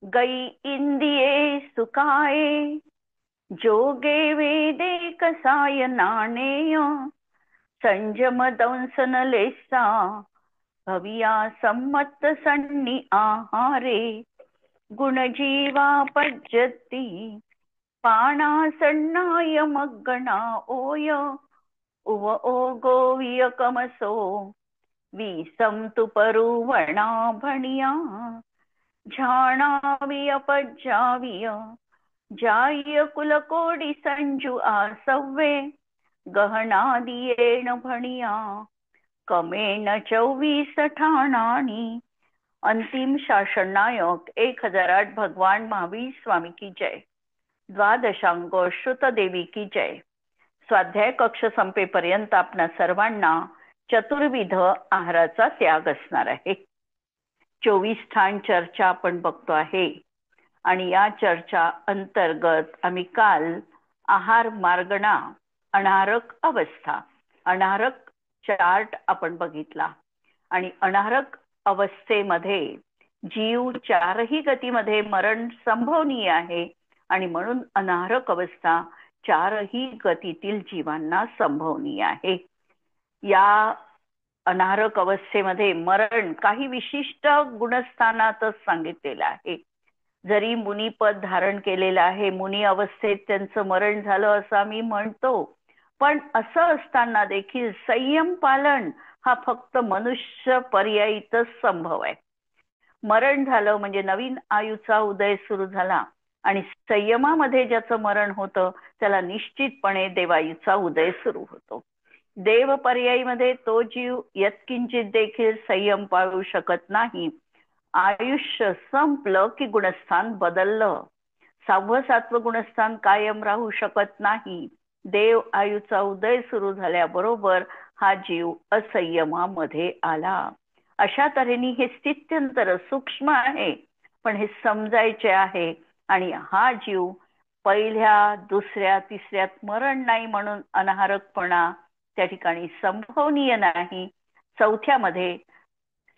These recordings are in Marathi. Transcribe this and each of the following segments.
गई इंदिये सुखाये, जोगे वेदे कसाय नाणेय, संजम दंसन लेसा, भविया संमत सन्नी आहारे, गुणजीवा पज्जती, पाणा सन्नाय मग्गणा ओय, उव ओगो वियकमसो, विसम तु परुवणा भणिया, झाणाविय पज्जाविय, जाय कुलकोडी संजू आसव्वे, गहना दियेण भणिया, कमेन 24 ठाणानी. अंतिम शासन नायक 1008 भगवान महावीर स्वामी की जय. द्वादशांक श्रुत देवी की जय. स्वाध्याय कक्ष संपेपर्यंत आपणा सर्वांना चतुर्विध आहाराचा त्याग असणार आहे. 24 ठाण चर्चा आपण बघतो आहे आणि या चर्चा अंतर्गत आम्ही काल आहार मार्गणा, अनारक अवस्था, अनारक चार्ट आपण बघितला आणि अनारक अवस्थेमध्ये जीव 4ही गतीमध्ये मरण संभवनीय आहे आणि म्हणून अनारक अवस्था 4ही गतीतील जीवांना संभवनीय आहे. या अनारक अवस्थेमध्ये मरण काही विशिष्ट गुणस्थानातच सांगितलेलं आहे. जरी मुनिपद धारण केलेलं आहे, मुनी अवस्थेत त्यांचं मरण झालं असं आम्ही म्हणतो, पण असं असताना देखील संयम पालन हा फक्त मनुष्य पर्यायीतच संभव आहे. मरण झालं म्हणजे नवीन आयुचा उदय सुरू झाला आणि संयमामध्ये ज्याचं मरण होतं त्याला निश्चितपणे देवायुचा उदय सुरू होतो. देव पर्यायीमध्ये तो जीव यत्किंचित देखील संयम पाळू शकत नाही. आयुष्य संपलं की गुणस्थान बदललं. 6वं 7वं गुणस्थान कायम राहू शकत नाही. देव आयुचा उदय सुरू झाल्याबरोबर हा जीव असंयमामध्ये आला. अशा तऱ्हेने हे स्थित्यंतर सूक्ष्म आहे, पण हे समजायचे आहे. आणि हा जीव पहिल्या, दुसऱ्या, तिसऱ्यात मरण नाही म्हणून अनाहारकपणा त्या ठिकाणी संभवनीय नाही. 4थ्यामध्ये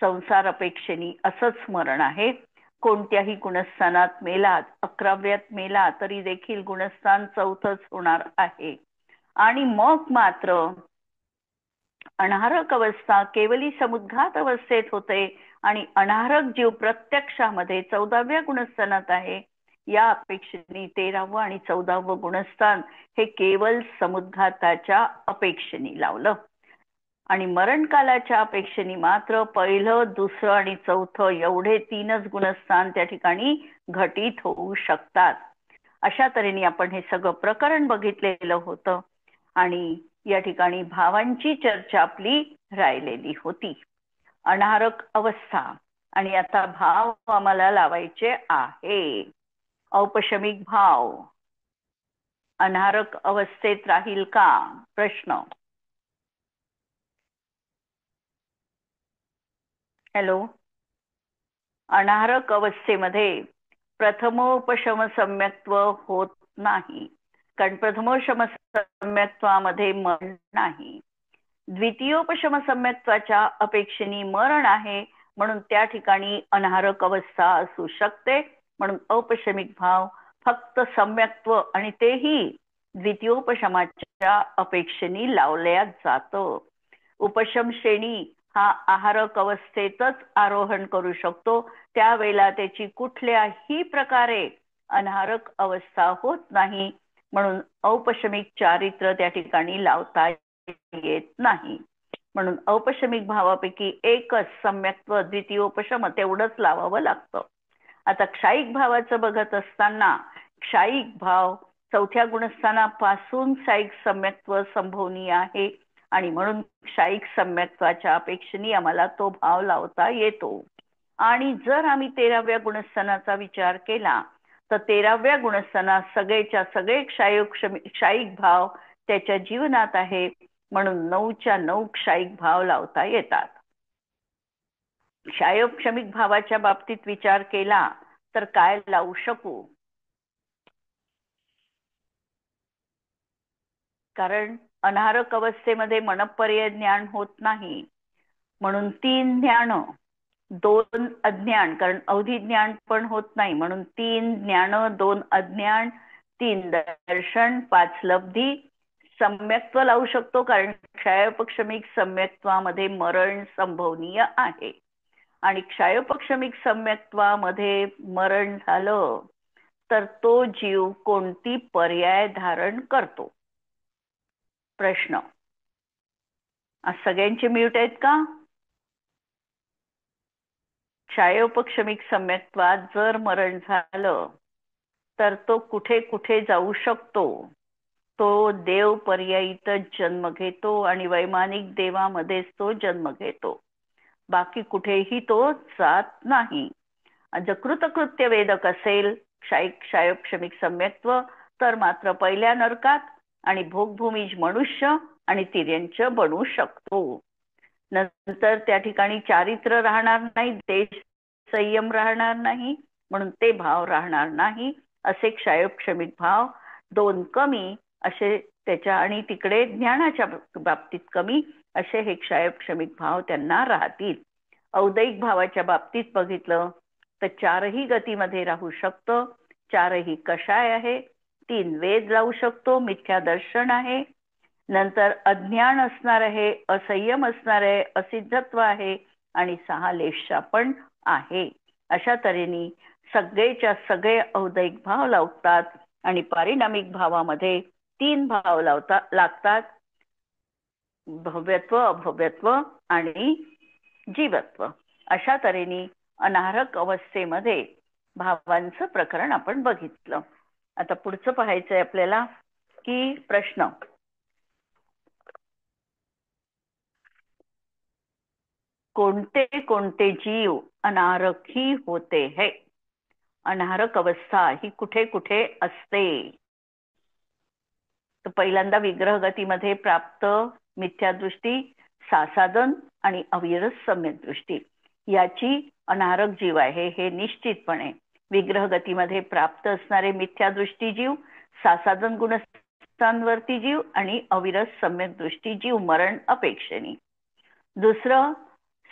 संसार अपेक्षेने असंच मरण आहे. कोणत्याही गुणस्थानात मेलात, 11व्यात मेला तरी देखील गुणस्थान 4थंच होणार आहे. आणि मग मात्र अनाहारक अवस्था केवली समुद्घात अवस्थेत होते आणि अनाहारक जीव प्रत्यक्षामध्ये 14व्या गुणस्थानात आहे. या अपेक्षेने 13वं आणि 14वं गुणस्थान हे केवळ समुद्घाताच्या अपेक्षेने लावलं आणि मरणकालाच्या अपेक्षेने मात्र पहिलं, दुसरं आणि 4थं एवढे 3च गुणस्थान त्या ठिकाणी घटित होऊ शकतात. अशा तऱ्हेने आपण हे सगळं प्रकरण बघितलेलं होतं आणि या ठिकाणी भावांची चर्चा आपली राहिलेली होती. अनाहारक अवस्था आणि आता भाव आम्हाला लावायचे आहे. औपशमिक भाव अनाहारक अवस्थेत राहील का? प्रश्न. हॅलो. अनाहारक अवस्थेमध्ये प्रथमोपशम सम्यक्त्व होत नाही, कारण प्रथमोपशम सम्यक्त्वामध्ये मरण नाही. द्वितीयोपशम सम्यक्त्वाच्या अपेक्षेने मरण आहे म्हणून त्या ठिकाणी अनाहारक अवस्था असू शकते. म्हणून औपशमिक भाव फक्त सम्यक्त्व आणि तेही द्वितीयोपशमाच्या अपेक्षेने लावल्या जातं. उपशम श्रेणी हा आहारक अवस्थेतच आरोहण करू शकतो. त्यावेळेला त्याची कुठल्याही प्रकारे अनाहारक अवस्था होत नाही म्हणून औपशमिक चारित्र त्या ठिकाणी लावता येत नाही. म्हणून औपशमिक भावापैकी एकच सम्यक्त्व द्वितीयोपशम तेवढंच लावावं लागतं. आता क्षायिक भावाचं बघत असताना क्षायिक भाव 4थ्या गुणस्थानापासून क्षायिक सम्यक्त्व संभवनीय आहे आणि म्हणून क्षायिक सम्यक्त्वाच्या अपेक्षेने आम्हाला तो भाव लावता येतो. आणि जर आम्ही 13व्या गुणस्थानाचा विचार केला तर 13व्या गुणस्थानात सगळेच्या सगळे क्षायिक भाव त्याच्या जीवनात आहे म्हणून 9च्या 9 क्षायिक भाव लावता येतात. क्षायोपशमिक भावाच्या बाबतीत विचार केला तर काय लावू शकू? कारण अनाहारक अवस्थेमध्ये मनपर्यय ज्ञान होत नाही म्हणून 3 ज्ञान दोन अज्ञान, कारण अवधी ज्ञान पण होत नाही, म्हणून 3 ज्ञान, 2 अज्ञान, 3 दर्शन, 5 लब्धी. सम्यक्त्व लावू शकतो, कारण क्षयपक्षमिक सम्यक्त्वामध्ये मरण संभवनीय आहे. आणि क्षयपक्षमिक सम्यक्त्वामध्ये मरण झालं तर तो जीव कोणती पर्याय धारण करतो? प्रश्न. आज सगळ्यांचे म्यूट आहेत का? क्षयोपक्षमिक सम्यक्त्वात जर मरण झालं तर तो कुठे कुठे जाऊ शकतो? तो देव पर्यायीतच जन्म घेतो आणि वैमानिक देवामध्येच तो जन्म घेतो, बाकी कुठेही तो जात नाही. जर कृतकृत्य वेदक असेल क्षयोपक्षमिक सम्यक्त्व, तर मात्र पहिल्या नरकात आणि भोगभूमीज मनुष्य आणि तिर्यंच बनू शकतो. नंतर त्या ठिकाणी चारित्र्य राहणार नाही, देश संयम राहणार नाही, म्हणून ते भाव राहणार नाही. असे क्षयोपक्षमिक भाव 2 कमी असे त्याच्या, आणि तिकडे ज्ञानाच्या बाबतीत कमी असे हे क्षयोपक्षमिक भाव त्यांना राहतील. औदैक भावाच्या बाबतीत बघितलं तर 4ही गतीमध्ये राहू शकतो. 4ही कषाय आहे, 3 वेद लावू शकतो, मिथ्या दर्शन आहे, नंतर अज्ञान असणार आहे, असंयम असणार आहे, असिद्धत्व आहे, आणि 6 लेशा पण आहे. अशा तऱ्हेने सगळेच्या सगळे औदैक भाव लावतात आणि पारिणामिक भावामध्ये 3 भाव लागतात, भव्यत्व, अभव्यत्व आणि जीवत्व. अशा तऱ्हेने अनारक अवस्थेमध्ये भावांचं प्रकरण आपण बघितलं. आता पुढचं पाहायचंय आपल्याला की प्रश्न. कोणते कोणते जीव अनारकी होते है? अनारक अवस्था ही कुठे कुठे असते? तर पहिल्यांदा विग्रह गतीमध्ये प्राप्त मिथ्यादृष्टी, सासादन आणि अविरस सम्यक दृष्टी याची अनारक जीव आहे हे निश्चितपणे. विग्रह गतीमध्ये प्राप्त असणारे मिथ्यादृष्टी जीव, सासादन गुणस्थांवरती जीव आणि अविरस सम्यक दृष्टी जीव मरण अपेक्षेने. दुसरं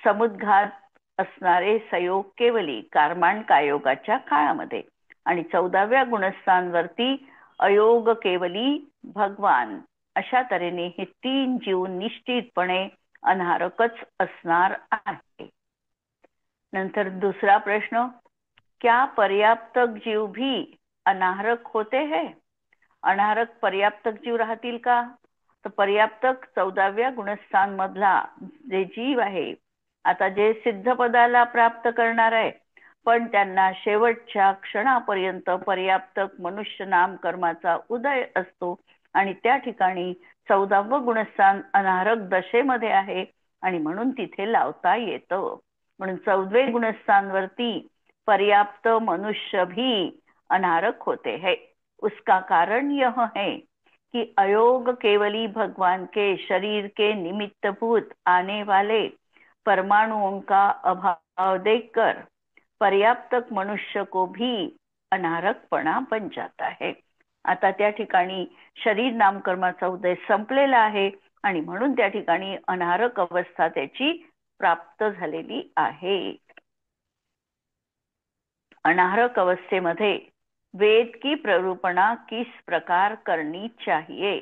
समुद्घात असणारे सयोग केवली कारमांड कायोगाच्या काळामध्ये, आणि 14व्या गुणस्थांवरती अयोग केवली भगवान. अशा तऱ्हेने हे 3 जीव निश्चितपणे अनारकच असणार आहे. नंतर दुसरा प्रश्न, क्या पर्याप्तक जीव भी अनारक होते हैं? अनारक पर्याप्तक जीव राहतील का? तर पर्याप्तक 14व्या गुणस्थान मधला जे जीव आहे, आता जे सिद्ध पदाला प्राप्त करणार आहे, पण त्यांना शेवटच्या क्षणापर्यंत पर्याप्तक मनुष्य नाम कर्माचा उदय असतो, आणि त्या ठिकाणी 14वं गुणस्थान अनारक दशेमध्ये आहे, आणि म्हणून तिथे लावता येतं. म्हणून 14वें गुणस्थानवरती पर्याप्त मनुष्य भी अनारक होते हैं. उसका कारण यह है कि अयोग केवली भगवान के शरीर के निमित्तभूत आने वाले परमाणुओं का अभाव देखकर पर्याप्तक मनुष्य को भी अनारकपणा बन जाता है. आता त्या ठिकाणी शरीर नामकर्माचा उदय संपलेला आहे, आणि म्हणून त्या ठिकाणी अनारक अवस्था त्याची प्राप्त झालेली आहे. अनारक अवस्थेमध्ये वेद की प्ररूपणा किस प्रकार करनी चाहिए?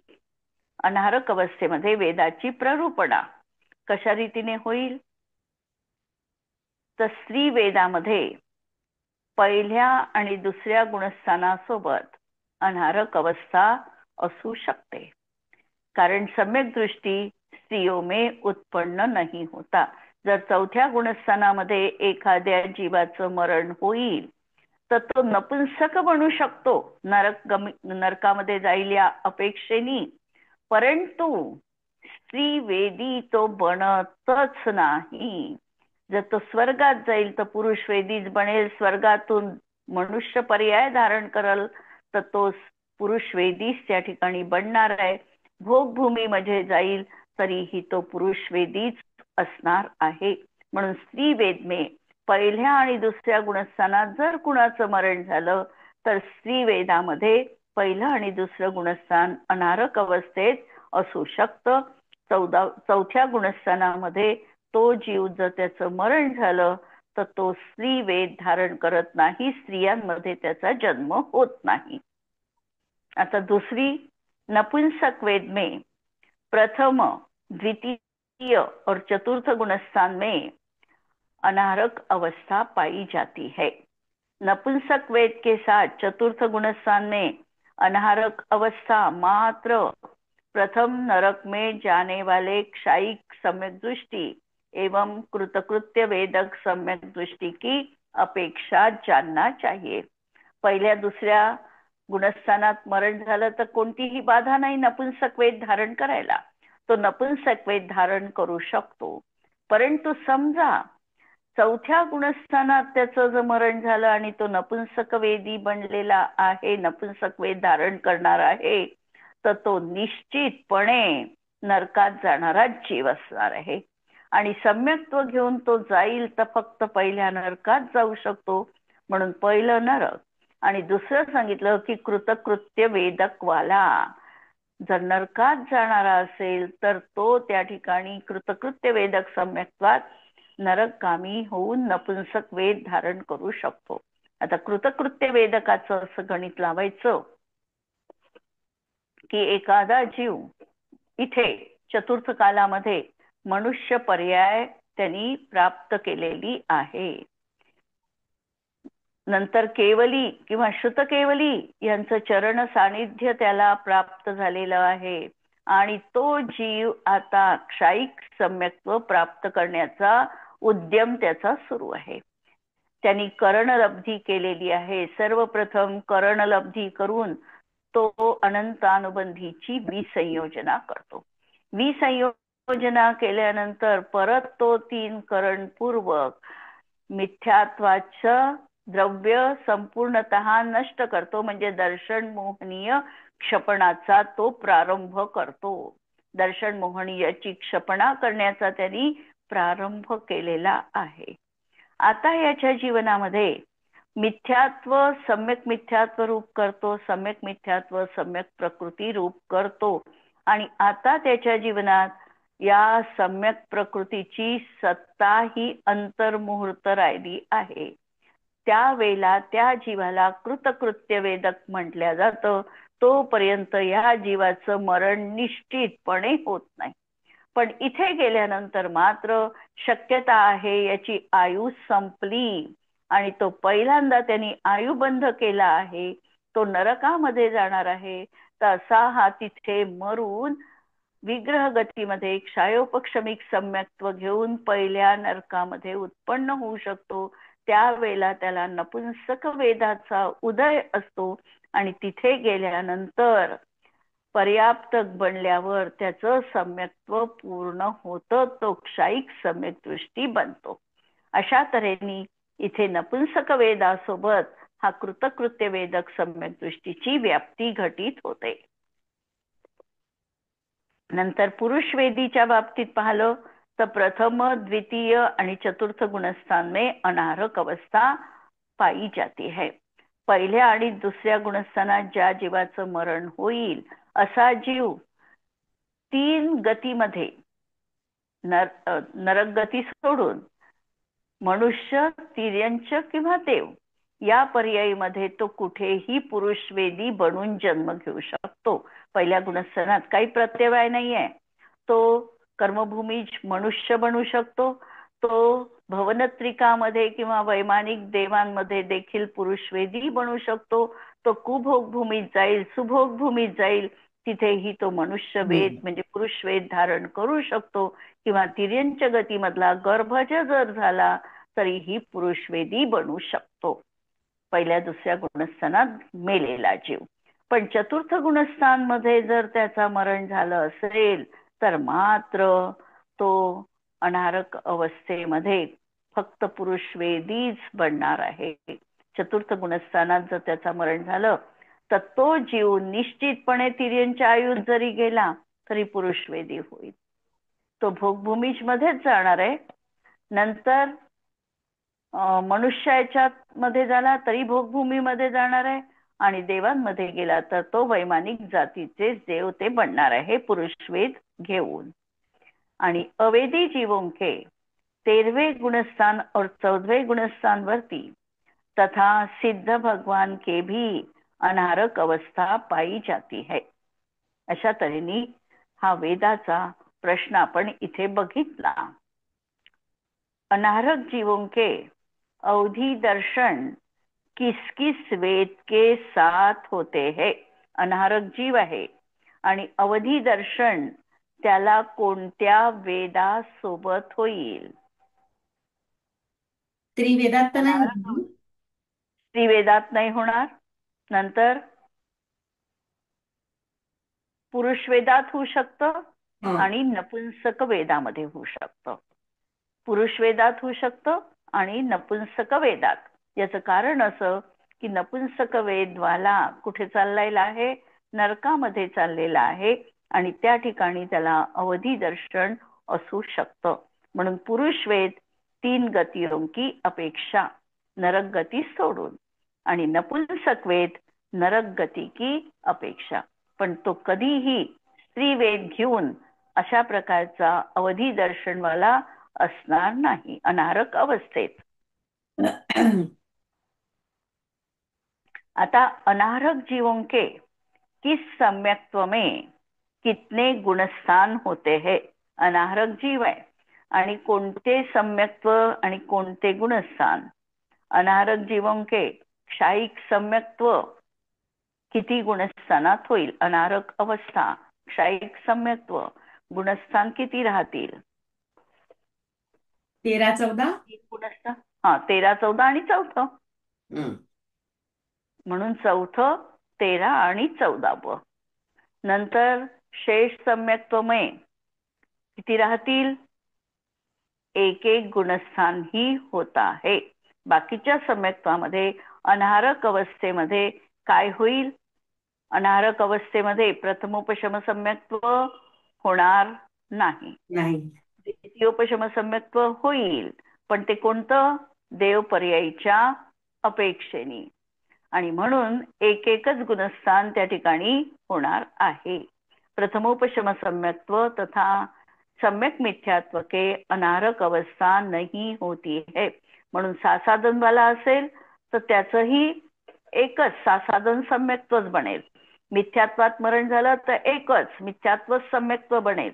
अनारक अवस्थेमध्ये वेदाची प्ररूपणा कशा रीतीने होईल? तर स्त्री वेदामध्ये पहिल्या आणि दुसऱ्या गुणस्थानासोबत अनारक अवस्था असू शकते, कारण सम्यक दृष्टी स्त्रियों में उत्पन्न नहीं होता. जर 4थ्या गुणस्थानामध्ये एखाद्या जीवाचं मरण होईल तर तो नपुंसक बनू शकतो, नरकामध्ये जाईल या अपेक्षेने, परंतु स्त्री वेदी तो बनतच नाही. जर तो स्वर्गात जाईल तर पुरुष वेदीच बनेल, स्वर्गातून मनुष्य पर्याय धारण करल तर तो पुरुष वेदीच त्या ठिकाणी बनणार आहे. भोगभूमीमध्ये जाईल तरीही तो पुरुष वेदीच असणार आहे. म्हणून स्त्री वेदमे पहिल्या आणि दुसऱ्या गुणस्थानात जर कुणाचं मरण झालं तर स्त्री वेदामध्ये पहिलं आणि दुसरं गुणस्थान अनारक अवस्थेत असू शकतं. 4थ्या गुणस्थानामध्ये तो जीव जर त्याचं मरण झालं तर तो स्त्री वेद धारण करत नाही, स्त्रियांमध्ये त्याचा जन्म होत नाही. आता दुसरी, नपुंसक वेद में प्रथम द्वितीय और चतुर्थ गुणस्थान में अनारक अवस्था पाई जाती है. नपुंसक वेद के साथ चतुर्थ गुणस्थान में अनारक अवस्था मात्र प्रथम नरक में जाने वाले क्षायिक सम्यक दृष्टि एवं कृतकृत्य वेदक सम्यक दृष्टि की अपेक्षा जानना चाहिए. पहिल्या दुसऱ्या गुणस्थानात मरण झालं तर कोणतीही बाधा नाही नपुंसक वेद धारण करायला. तो नपुंसक वेद धारण करू शकतो. परंतु समजा चौथ्या गुणस्थानात त्याचं जर मरण झालं आणि तो नपुंसक वेदी बनलेला आहे, नपुंसक वेद धारण करणार आहे, तर तो निश्चितपणे नरकात जाणारा जीव असणार आहे. आणि सम्यक्त्व घेऊन तो जाईल तर फक्त पहिल्या नरकात जाऊ शकतो, म्हणून पहिलं नरक. आणि दुसरं सांगितलं की कृतकृत्य वेदकवाला जर नरकात जाणारा असेल तर तो त्या ठिकाणी कृतकृत्य वेदक सम्यक्त्वात नरकगामी होऊन नपुंसक वेद धारण करू शकतो. आता कृतकृत्य वेदकाचं असं गणित लावायचं की एखादा जीव इथे चतुर्थ कालामध्ये मनुष्य पर्याय त्यांनी प्राप्त केलेली आहे, नंतर केवली किंवा श्रुत केवली यांचं चरण सानिध्य त्याला प्राप्त झालेलं आहे, आणि तो जीव आता क्षायिक सम्यक्त्व प्राप्त करण्याचा उद्यम त्याचा सुरू आहे. त्यांनी करणलब्धी केलेली आहे. सर्वप्रथम करणलब्धी करून तो अनंतानुबंधीची विसंयोजना करतो. विसंयोजना केल्यानंतर परत तो 3 करणपूर्वक मिथ्यात्वाचं द्रव्य संपूर्णतः नष्ट करतो, म्हणजे दर्शन मोहनीय क्षपणाचा तो प्रारंभ करतो. दर्शन मोहनीयची क्षपणा करण्याचा त्यांनी प्रारंभ केलेला आहे. आता याच्या जीवनामध्ये मिथ्यात्व सम्यक मिथ्यात्व रूप करतो, सम्यक मिथ्यात्व सम्यक प्रकृती रूप करतो, आणि आता त्याच्या जीवनात या सम्यक प्रकृतीची सत्ता ही अंतर्मुहूर्त राहिली आहे. त्यावेळेला त्या जीवाला कृतकृत्य वेदक म्हटलं जातं. तोपर्यंत या जीवाचं मरण निश्चितपणे होत नाही. पण इथे गेल्यानंतर मात्र शक्यता आहे याची आयु संपली आणि तो पहिल्यांदा त्यांनी आयुबंध केला आहे, तो नरकामध्ये जाणार आहे, तर असा हा तिथे मरून विग्रह गतीमध्ये क्षायोपक्षमिक सम्यक्त्व घेऊन पहिल्या नरकामध्ये उत्पन्न होऊ शकतो. त्यावेळेला त्याला नपुंसक वेदाचा उदय असतो आणि तिथे गेल्यानंतर पर्याप्त बनल्यावर त्याचं सम्यक्त्व पूर्ण होतं, तो क्षायिक सम्यक दृष्टी बनतो. अशा तऱ्हेने इथे नपुंसक वेदासोबत हा कृतकृत्य वेदक सम्यक दृष्टीची व्याप्ती घटित होते. नंतर पुरुष वेदीच्या बाबतीत पाहिलं तर प्रथम द्वितीय आणि चतुर्थ गुणस्थान में अनारक अवस्था पाई जाती है. पहिल्या आणि दुसऱ्या गुणस्थानात ज्या जीवाचं मरण होईल असा जीव 3 गतीमध्ये नरक गती सोडून मनुष्य, तिर्यंच किंवा देव या पर्यायीमध्ये तो कुठेही पुरुष वेदी बनून जन्म घेऊ शकतो. पहिल्या गुणस्थानात काही प्रत्यवाय नाहीये. तो कर्मभूमी मनुष्य बनू शकतो, तो भवनत्रिकामध्ये किंवा वैमानिक देवांमध्ये देखील पुरुषवेदी बनू शकतो, तो कुभोग भूमीत जाईल, सुभोग भूमीत जाईल, तिथेही तो मनुष्य वेद म्हणजे पुरुष वेद धारण करू शकतो, किंवा तिर्यंच गतीमधला गर्भज जर झाला तरीही पुरुषवेदी बनू शकतो पहिल्या दुसऱ्या गुणस्थानात मेलेला जीव. पण चतुर्थ गुणस्थान मध्ये जर त्याचा मरण झालं असेल तर मात्र तो अनारक अवस्थेमध्ये फक्त पुरुषवेदीच बनणार आहे. चतुर्थ गुणस्थानात जर त्याचा मरण झालं तर तो जीव निश्चितपणे तिर्यंच्या आयुष्यात जरी गेला तरी पुरुषवेदी होईल. तो भोगभूमीच मध्येच जाणार आहे. नंतर मनुष्याच्या मध्ये झाला तरी भोगभूमीमध्ये जाणार आहे, आणि देवांमध्ये गेला तर तो वैमानिक जातीचे देव ते बनणार आहे पुरुषवेद घेऊन. आणि अवेदी जीवों के 13वें गुणस्थान और 14वें गुणस्थान वरती तथा सिद्ध भगवान के भी अनारक अवस्था पाई जाती है. अशा तऱ्हेने हा वेदाचा प्रश्न आपण इथे बघितला. अनारक जीवों के अवधि दर्शन किस किस वेद के साथ होते हैं. अनारक जीव आहे आणि अवधी दर्शन त्याला कोणत्या वेदासोबत होईल. त्रिवेदात तर नाही अनारक होणार. त्रिवेदात नाही होणार. नंतर पुरुष वेदात होऊ शकतं हा. आणि नपुंसक वेदामध्ये होऊ शकतं. पुरुष वेदात होऊ शकतं आणि नपुंसक वेदात. याचं कारण असं की नपुंसक वेदवाला कुठे चाललेला आहे, नरकामध्ये चाललेला आहे आणि त्या ठिकाणी त्याला अवधी दर्शन असू शकतं. म्हणून पुरुष वेद 3 गतियों की अपेक्षा नरक गती सोडून आणि नपुंसक वेद नरक गती की अपेक्षा. पण तो कधीही स्त्री वेद घेऊन अशा प्रकारचा अवधी दर्शनवाला असणार नाही अनारक अवस्थेत. आता अनारक जीवों के किस सम्यक्त्व में कितने गुणस्थान होते हैं. अनारक जीव आहे आणि कोणते सम्यक्त्व आणि कोणते गुणस्थान. अनारक जीवों के क्षायिक सम्यक्त्व किती गुणस्थानात होईल. अनारक अवस्था क्षायिक सम्यक्त्व गुणस्थान किती राहतील. 13-14. गुणस्थान 13, 14 आणि 4. म्हणून 4, 13 आणि 14. नंतर शेष सम्यक्त्वमय किती राहतील. एक एक गुणस्थान ही होता आहे. बाकीच्या सम्यक्त्वामध्ये अनारक अवस्थेमध्ये काय होईल. अनारक अवस्थेमध्ये प्रथमोपशम सम्यक्त्व होणार नाही. द्वितीयोपशम सम्यक्त्व होईल, पण ते कोणतं. देवपर्यायीच्या अपेक्षेने. आणि म्हणून एक एकच गुणस्थान त्या ठिकाणी होणार आहे. प्रथमोपशम सम्यक्त्व तथा सम्यक मिथ्यात्व के अनारक अवस्था नहीं होती है. म्हणून सासाधन वाला असेल तर त्याचंही एकच सासाधन सम्यक्त्वच बनेल. मिथ्यात्वात मरण झालं तर एकच मिथ्यात्व सम्यक्त्व बनेल.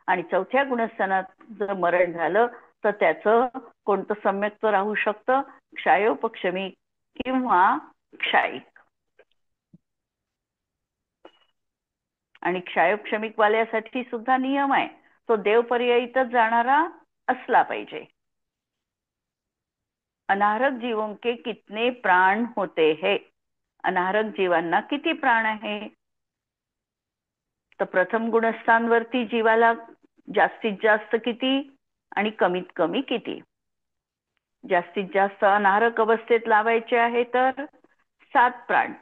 आणि 4थ्या गुणस्थानात जर मरण झालं तर त्याचं कोणतं सम्यक्त्व राहू शकतं. क्षायोपक्षमी किंवा क्षायिक. आणि क्षायोपक्षमिक वाल्यासाठी सुद्धा नियम आहे. तो देवपर्यायीतच जाणारा असला पाहिजे. अनारक जीवों के कितने प्राण होते हैं. अनारक जीवांना किती प्राण आहे. तर प्रथम गुणस्थानवरती जीवाला जास्तीत जास्त किती आणि कमीत कमी किती. जास्तीत जास्त अनारक अवस्थेत लावायचे आहे तर 7 प्राण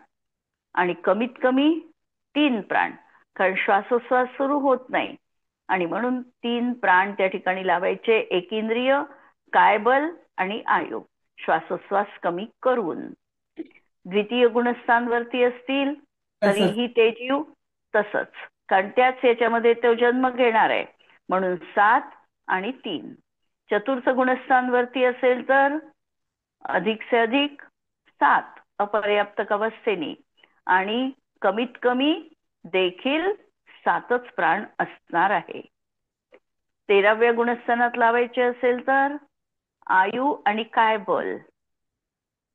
आणि कमीत कमी 3 प्राण. कारण श्वासोश्वास सुरू होत नाही आणि म्हणून 3 प्राण त्या ठिकाणी लावायचे. एकेंद्रिय, कायबल आणि आयु श्वासोश्वास कमी करून. द्वितीय गुणस्थानवरती असतील तरीही ते जीव तसंच, कारण त्याच याच्यामध्ये तो जन्म घेणार आहे. म्हणून 7 आणि 3. चतुर्थ गुणस्थानवरती असेल तर अधिक से अधिक 7 अपर्याप्तक अवस्थेने आणि कमीत कमी देखील 7च प्राण असणार आहे. 13व्या गुणस्थानात लावायचे असेल तर आयु आणि कायबल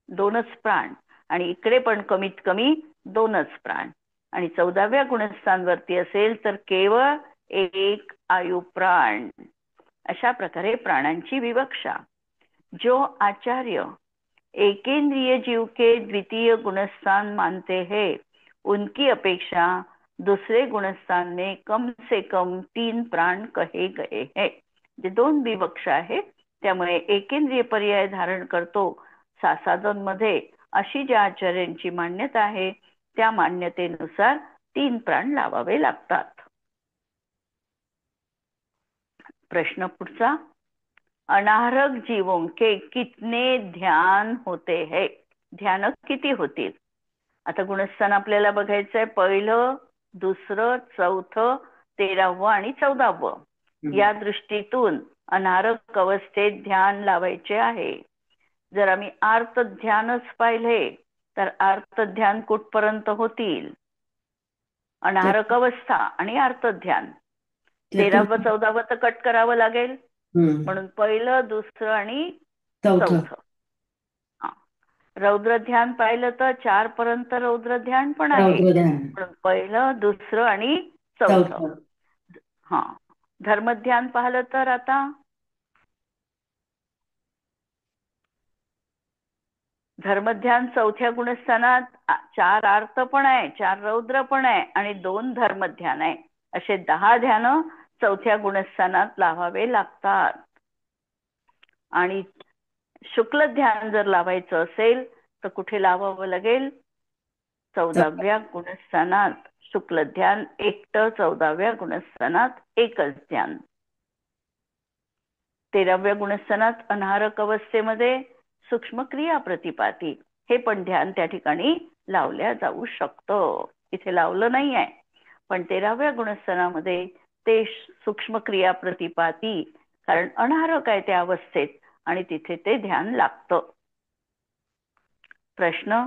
2च प्राण आणि इकडे पण कमीत कमी 2च प्राण. आणि 14व्या गुणस्थानवरती असेल तर केवळ 1 आयु प्राण. अशा प्रकारे प्राणांची विवक्षा. जो आचार्य एकेंद्रिय जीव के द्वितीय गुणस्थान मानते हैं उनकी अपेक्षा दूसरे गुणस्थान में कम से कम 3 प्राण कहे गए हैं. जे 2 विवक्षा आहे त्यामुळे एकेंद्रिय पर्याय धारण करतो सासाधन मध्ये अशी ज्या आचार्यांची मान्यता आहे त्या मान्यतेनुसार 3 प्राण लावावे लागतात. प्रश्न पुढचा. अनारक जीवों के कितने ध्यान होते हैं. ध्यान किती होतील. आता गुणस्थान आपल्याला बघायचं आहे. पहिलं, दुसरं, चौथं, 13वं आणि 14वं. या दृष्टीतून अनारक अवस्थेत ध्यान लावायचे आहे. जर आम्ही आर्त ध्यानच पाहिले तर आर्त ध्यान कुठपर्यंत होतील? अनारक अवस्था आणि आर्त ध्यान 13व 14व तर कट करावं लागेल. म्हणून पहिलं, दुसरं आणि चौथं. रौद्र ध्यान पाहिलं तर 4 पर्यंत रौद्र ध्यान पण आहे. म्हणून पहिलं, दुसरं आणि चौथं. हा, धर्मध्यान पाहिलं तर आता धर्मध्यान चौथ्या गुणस्थानात 4 आर्त पण आहे, 4 रौद्र पण आहे आणि 2 धर्मध्यान आहे. असे 10 ध्यान चौथ्या गुणस्थानात लावावे लागतात. आणि शुक्ल ध्यान जर लावायचं असेल तर कुठे लावावं लागेल? 14व्या गुणस्थानात शुक्ल ध्यान एकटं, 14व्या गुणस्थानात एकच ध्यान. 13व्या गुणस्थानात अनारक अवस्थेमध्ये सूक्ष्म क्रिया प्रतिपाती हे पण ध्यान त्या ठिकाणी लावल्या जाऊ शकतं. इथे लावलं नाही आहे, पण 13व्या गुणस्थानामध्ये ते सूक्ष्म क्रिया प्रतिपाती, कारण अनारक आहे त्या अवस्थेत आणि तिथे ते ध्यान लागतं. प्रश्न,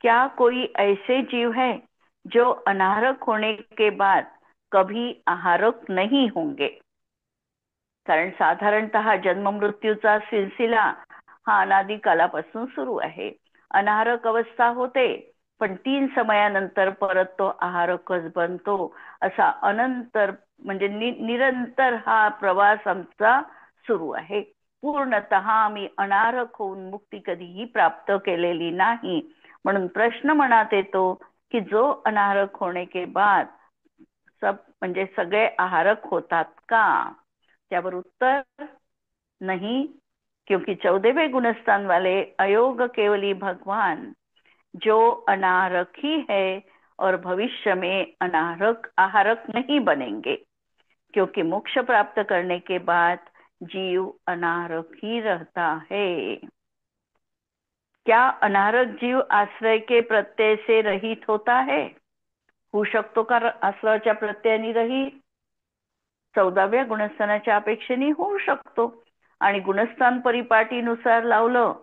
क्या कोई ऐसे जीव है जो अनारक होने के बाद कभी आहारक नहीं होंगे? कारण साधारणतः जन्म मृत्यूचा सिलसिला हा अनादी कालापासून सुरू आहे. अनाहारक अवस्था होते, पण 3 समयानंतर परत तो आहारकच बनतो. असा अनंतर म्हणजे निरंतर हा प्रवास आमचा सुरू आहे. पूर्णतः आम्ही अनारक होऊन मुक्ती कधीही प्राप्त केलेली नाही. म्हणून प्रश्न मनात येतो की जो अनारक होने के बाद म्हणजे सगळे आहारक होतात का? त्यावर उत्तर नहीं, क्योंकि 14वें गुणस्थान वाले अयोग केवली भगवान जो अनारक ही है और भविष्य में अनारक आहारक नहीं बनेंगे, क्योंकि मोक्ष प्राप्त करने के बाद जीव अनारक ही रहता है. क्या अनारक जीव आश्रय के प्रत्यय से रहित होता है? होऊ शकतो का आश्रयाच्या प्रत्ययाने रहित? 14व्या गुणस्थानाच्या अपेक्षेने होऊ शकतो. आणि गुणस्थान परिपाटीनुसार लावलं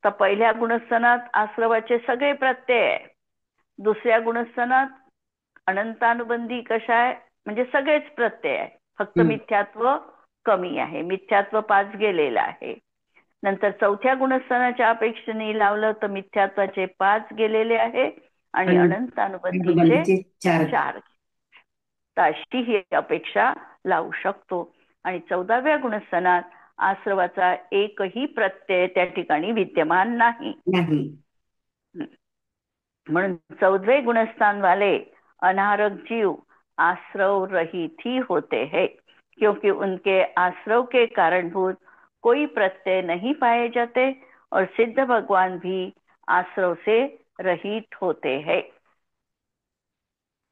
तर पहिल्या गुणस्थानात आश्रवाचे सगळे प्रत्यय आहे, दुसऱ्या गुणस्थानात अनंतानुबंधी कशा आहे म्हणजे सगळेच प्रत्यय आहे, फक्त मिथ्यात्व कमी आहे, मिथ्यात्व 5 गेलेलं आहे. नंतर चौथ्या गुणस्थानाच्या अपेक्षेने लावलं तर मिथ्यात्वाचे 5 गेलेले आहे आणि अनंतानुबंधीचे 4. अशी ही अपेक्षा लावू शकतो. आणि 14व्या गुणस्थानात आश्रवाचा एकही प्रत्यय त्या ठिकाणी विद्यमान नाही. म्हणून 14वें गुणस्थान वाले अनारक जीव आश्रव रहित ही होते हैं, क्योंकि उनके आश्रव के कारणभूत कोई प्रत्यय नहीं पाए जाते और सिद्ध भगवान भी आश्रव से रहित होते हैं.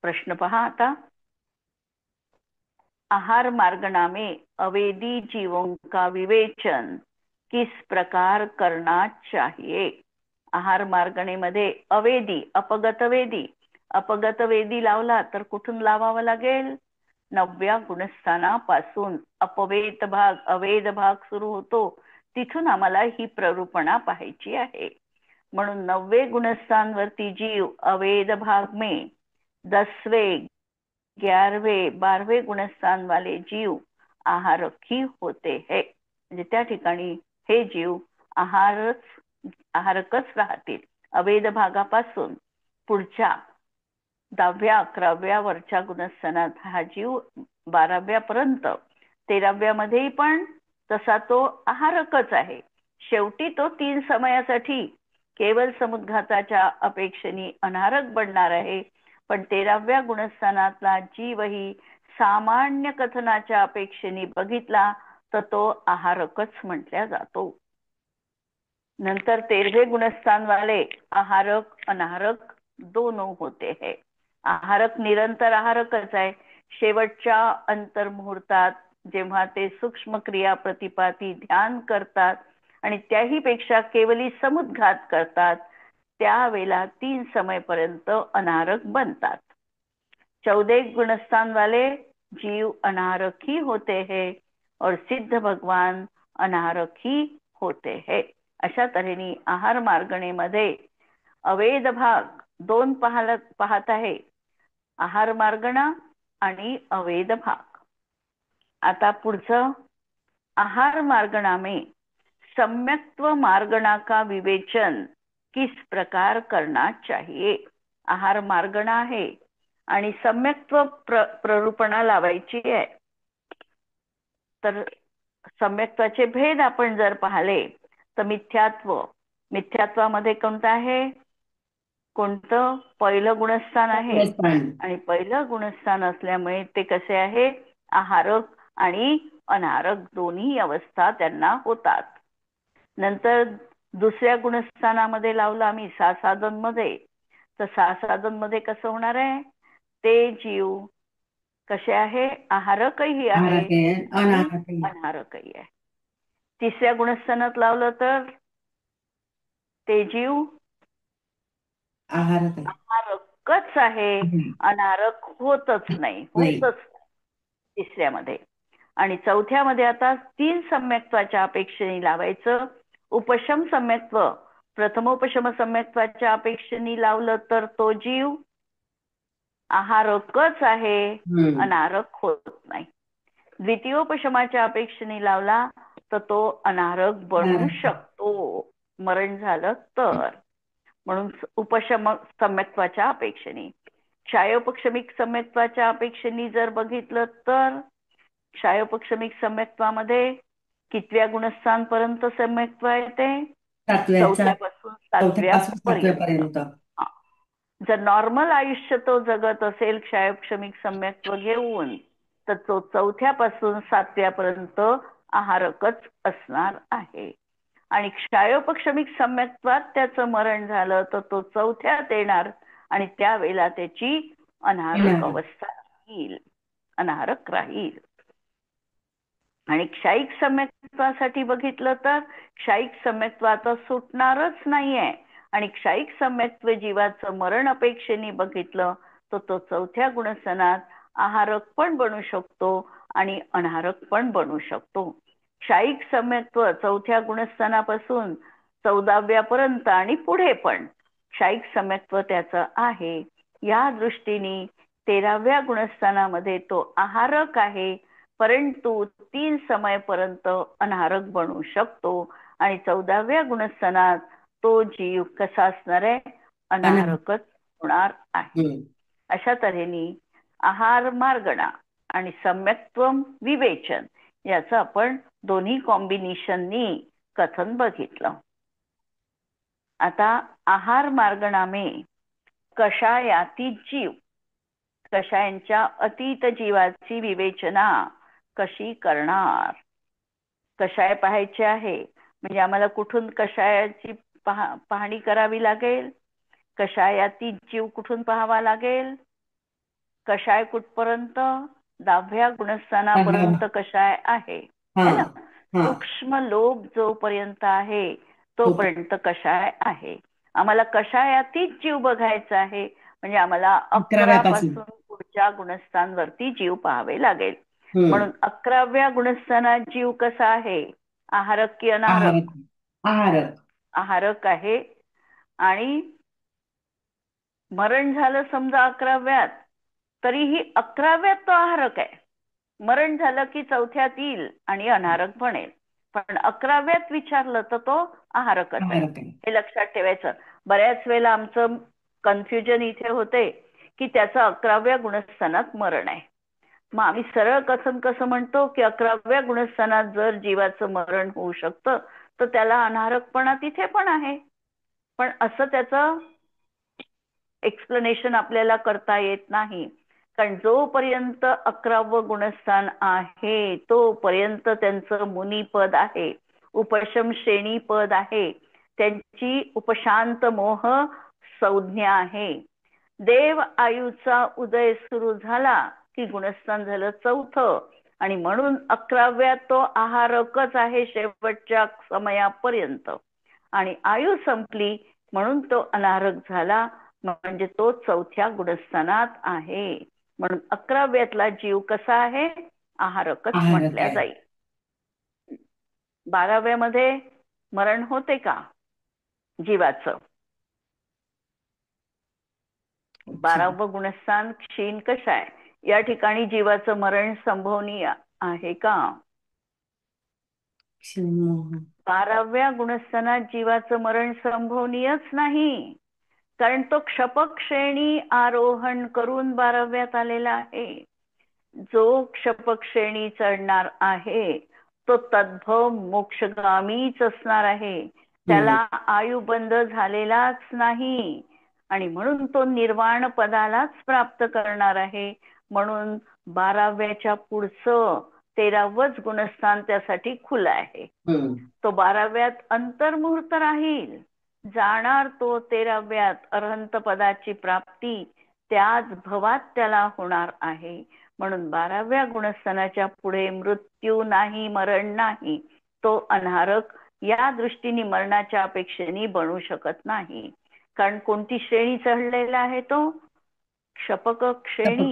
प्रश्न पहा आता. आहार मार्गणा में अवेदी जीवों का विवेचन किस प्रकार करना चाहिए? आहार मार्गणेमध्ये अवेदी, अपगत वेदी, अपगत वेदी लावला तर कुठून लावावा लागेल? 9व्या गुणस्थानापासून अपवेद भाग, अवेद भाग सुरू होतो, तिथून आम्हाला ही प्ररूपणा पाहायची आहे. म्हणून 9वें गुणस्थान वरती जीव अवेद भाग में 10वें, 11वें, 12वें गुणस्थान वाले जीव आहारक ही होते हैं. म्हणजे त्या ठिकाणी हे जीव आहारकच राहतील. अवेद भागापासून पुढच्या 10व्या, 11व्या वरच्या गुणस्थानात हा जीव 12व्या पर्यंत, 13व्या मध्येही पण तसा तो आहारकच आहे. शेवटी तो 3 समयासाठी केवळ समुद्घाताच्या अपेक्षेने अनारक बनणार आहे. पण 13व्या गुणस्थानातला जीवही सामान्य कथनाच्या अपेक्षेने बघितला तर तो आहारकच म्हटल्या जातो. नंतर 13वें गुणस्थान वाले आहारक अनाहारक दोनों होते हैं. आहारक निरंतर आहारकच आहे. शेवटच्या अंतर्मुहूर्तात जेव्हा ते सूक्ष्म क्रिया प्रतिपाती ध्यान करतात आणि त्याही पेक्षा केवली समुद्घात करतात, त्यावेळेला 3 समयपर्यंत अनारक बनतात. 14 गुणस्थान वाले जीव अनारक ही होते हैं और सिद्ध भगवान अनारक ही होते है. अशा तऱ्हेने आहार मार्गणेमध्ये अवेद भाग दोन पाहत आहे, आहार मार्गणा आणि अवेद भाग. आता पुढचं, आहार मार्गणा में सम्यक्त्व मार्गणा का विवेचन किस प्रकार करना चाहिए. आहार मार्गणा आहे आणि सम्यक्त्व प्ररूपणा लावायची आहे. तर सम्यक्त्वाचे भेद आपण जर पाहिले तर मिथ्यात्वामध्ये कोणतं आहे, कोणतं पहिलं गुणस्थान आहे, आणि पहिलं गुणस्थान असल्यामुळे ते कसे आहे, आहारक आणि अनारक दोन्ही अवस्था त्यांना होतात. नंतर दुसऱ्या गुणस्थानामध्ये लावलं आम्ही सासाधन मध्ये, तर सासाधन मध्ये कसं होणार आहे, ते जीव कसे आहे, आहारकही आहे अनाहारकही आहे. तिसऱ्या गुणस्थानात लावलं तर ते जीव आहारकच आहे, अनारक होतच नाही तिसऱ्यामध्ये. आणि चौथ्यामध्ये आता तीन सम्यक्त्वाच्या अपेक्षेने लावायचं. उपशम सम्यक्त्व प्रथमोपशम सम्यक्त्वाच्या अपेक्षेने लावलं तर तो जीव आहारकच आहे, अनारक होत नाही. द्वितीयोपशमाच्या अपेक्षेने लावला तर तो अनारक बनू शकतो मरण झालं तर. म्हणून उपशम सम्यक्त्वाच्या अपेक्षेने. क्षायोपक्षमिक सम्यक्त्वाच्या अपेक्षेने जर बघितलं तर क्षायोपक्षमिक सम्यक्त्वामध्ये कितव्या गुणस्थान पर्यंत सम्यक्त्व आहे, ते चौथ्यापासून सातव्यापर्यंत. जर नॉर्मल आयुष्य तो जगत असेल क्षायोपक्षमिक सम्यक्त्व घेऊन, तर तो चौथ्यापासून सातव्यापर्यंत आहारकच असणार आहे. आणि क्षायोपक्षमिक सम्यक्त्वात त्याचं मरण झालं तर तो चौथ्यात येणार आणि त्यावेळेला त्याची अनाहारक अवस्था राहील, अनाहारक राहील. आणि क्षायिक सम्यक्त्वासाठी बघितलं तर क्षायिक सम्यक्त्व आता सुटणारच नाहीये. आणि क्षायिक सम्यक्त्व जीवाचं मरण अपेक्षेने बघितलं तर तो चौथ्या गुणस्थानात आहारक पण बनू शकतो आणि अनाहारक पण बनू शकतो. क्षायिक सम्यक्त्व चौथ्या गुणस्थानापासून 14व्यापर्यंत आणि पुढे पण क्षायिक सम्यक्त्व त्याचं आहे. या दृष्टीने 13व्या गुणस्थानामध्ये तो आहारक आहे, परंतु 3 समयपर्यंत अनाहारक बनू शकतो. आणि 14व्या गुणस्थानात तो जीव कसा असणार आहे, अनाहारकच होणार आहे. अशा तऱ्हेने आहार मार्गणा आणि सम्यक्त्व विवेचन याचं आपण दोन्ही कॉम्बिनेशननी कथन बघितलं. आता आहार मार्गणा में कषायातीत जीव, कषायांच्या अतीत जीवाची विवेचना कशी करणार. कषाय पाहायचे आहे म्हणजे आम्हाला कुठून कषायाची पाहणी करावी लागेल, कषायातीत जीव कुठून पाहावा लागेल, कषाय कुठपर्यंत 10व्या गुणस्थानापर्यंत कषाय आहे है ना. सूक्ष्म लोभ जोपर्यंत आहे तोपर्यंत कषाय आहे. आम्हाला कषायातीत जीव बघायचा आहे म्हणजे आम्हाला 11 पासून पुढच्या गुणस्थानवरती जीव पाहावे लागेल. म्हणून 11व्या गुणस्थानात जीव कसा आहे, आहारक की अनाहारक, आहारक आहे. आणि मरण झालं समजा 11व्यात, तरीही 11व्यात तो आहारक आहे. मरण झालं की चौथ्यात येईल आणि अनाहारक बनेल, पण 11व्यात विचारलं तर तो आहारकच आहे. हे लक्षात ठेवायचं. बऱ्याच वेळेला आमचं कन्फ्युजन इथे होते की त्याचं 11व्या गुणस्थानात मरण आहे. मग आम्ही सरळ कसं म्हणतो की 11व्या गुणस्थानात जर जीवाचं मरण होऊ शकतं तर त्याला अनाहारकपणा तिथे पण आहे. पण असं त्याचं एक्सप्लेनेशन आपल्याला करता येत नाही, कारण जोपर्यंत 11वं गुणस्थान आहे तोपर्यंत त्यांचं मुनिपद आहे, उपशम श्रेणी पद आहे, त्यांची उपशांत मोह संज्ञा आहे. देव आयुचा उदय सुरू झाला की गुणस्थान झालं 4थं आणि म्हणून 11व्यात तो आहारकच आहे शेवटच्या समयापर्यंत. आणि आयु संपली म्हणून तो अनाहारक झाला, म्हणजे तो 4थ्या गुणस्थानात आहे. म्हणून 11व्यातला जीव कसा आहे, आहारकच म्हटल्या जाईल. 12व्यामध्ये मरण होते का जीवाचं? अच्छा. 12वं गुणस्थान क्षीण कसं आहे, या ठिकाणी जीवाचं मरण संभवनीय आहे का? क्षणमोह. 12व्या गुणस्थानात जीवाचं मरण संभवनीयच नाही, कारण तो क्षपक श्रेणी आरोहण करून 12व्यात आलेला आहे. जो क्षपक श्रेणी चढणार आहे तो तद्भव मोक्षगामीच असणार आहे, त्याला आयुबंध झालेलाच नाही आणि म्हणून तो निर्वाण पदालाच प्राप्त करणार आहे. म्हणून 12व्याच्या पुढचं 13वंच गुणस्थान त्यासाठी खुलं आहे. तो 12व्यात अंतर्मुहूर्त राहील, जाणार तो 13व्यात अरहंत पदाची प्राप्ती त्याच भवात त्याला होणार आहे. म्हणून 12व्या गुणस्थानाच्या पुढे मृत्यू नाही, मरण नाही. तो अनारक या दृष्टीने मरणाच्या अपेक्षेने बनू शकत नाही. कारण कोणती श्रेणी चढलेला आहे तो? क्षपक श्रेणी.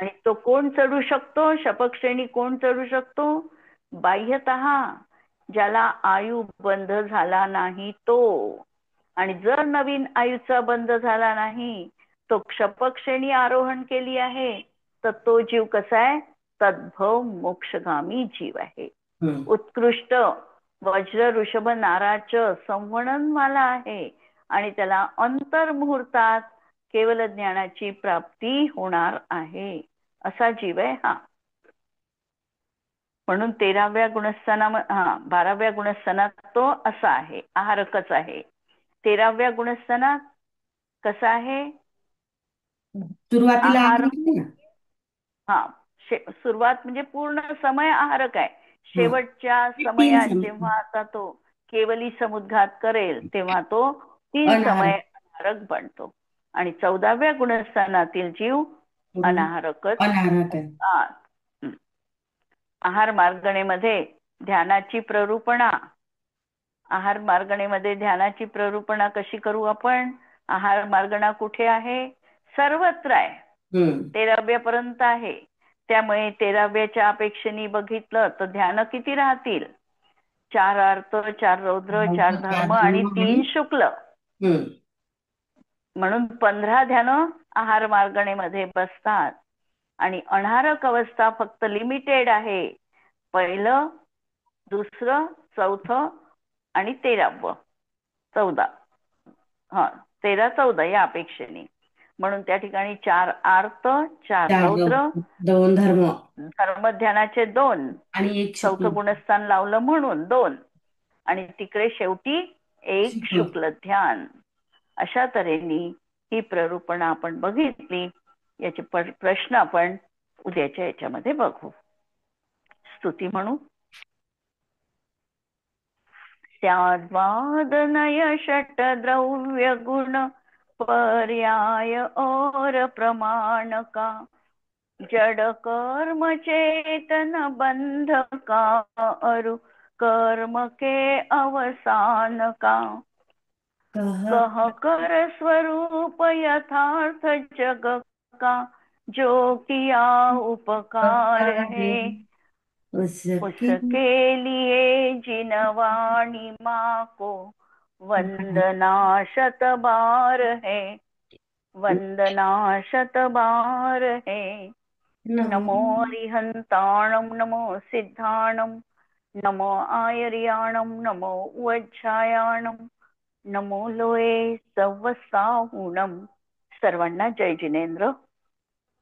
आणि तो कोण चढू शकतो? शपक श्रेणी कोण चढू शकतो? बाह्यतः ज्याला आयु बंध झाला नाही तो. आणि जर नवीन आयुचा बंध झाला नाही, तो क्षपक श्रेणी आरोहण केली आहे, तर तो जीव कसा आहे? तद्भव मोक्षगामी जीव आहे. उत्कृष्ट वज्र ऋषभ नाराच संवणनवाला आहे आणि त्याला अंतर्मुहूर्तात केवल ज्ञानाची प्राप्ती होणार आहे, असा जीव आहे हा. म्हणून 13व्या गुणस्थानामध्ये 12व्या गुणस्थानात तो असा आहे, आहारकच आहे. 13व्या गुणस्थानात कसा आहे? सुरुवातीला आहार. ना. सुरुवात म्हणजे पूर्ण समय आहारक आहे. शेवटच्या समयात जेव्हा आता तो केवली समुद्घात करेल तेव्हा तो 3 समय अनाहारक बनतो. आणि 14व्या गुणस्थानातील जीव अनाहारकच. आहार मार्गणेमध्ये ध्यानाची प्ररूपणा. आहार मार्गणेमध्ये ध्यानाची प्ररूपणा कशी करू आपण? आहार मार्गणा कुठे आहे? सर्वत्र आहे, 13व्या पर्यंत आहे. त्यामुळे 13व्याच्या अपेक्षेने बघितलं तर ध्यान किती राहतील? 4 अर्थ, 4 रौद्र, 4 धर्म आणि 3 शुक्ल. म्हणून 15 ध्यान आहार मार्गणेमध्ये बसतात. आणि अनाहारक अवस्था फक्त लिमिटेड आहे. पहिलं, दुसरं, चौथं आणि 13वं. 14 13, 14 या अपेक्षेने. म्हणून त्या ठिकाणी 4 आर्त, 4 रौद्र, 2 धर्म, धर्मध्यानाचे 2 आणि 1 चौथं गुणस्थान लावलं म्हणून 2 आणि तिकडे शेवटी 1 शुक्ल ध्यान. अशा तऱ्हेने ही प्ररूपणा आपण बघितली. याचे प्रश्न आपण उद्याच्या याच्यामध्ये बघू. स्तुती म्हणू. स्याद्वादनय षट द्रव्य गुण पर्याय और प्रमाण का, जड कर्म चेतन बंध का, अरु कर्म के अवसान का, कह कर स्वरूप यथार्थ जग का, जो किया उपकार है, उसके लिए जिनवाणी माँ को वंदना शत बार है, वंदना शत बार है. नमो अरिहंताणम, नमो सिद्धाणम, नमो आयर्याणम, नमो उज्जायाणम, नमो लोये सवसाहुणम. सर्वांना जय जिनेंद्र.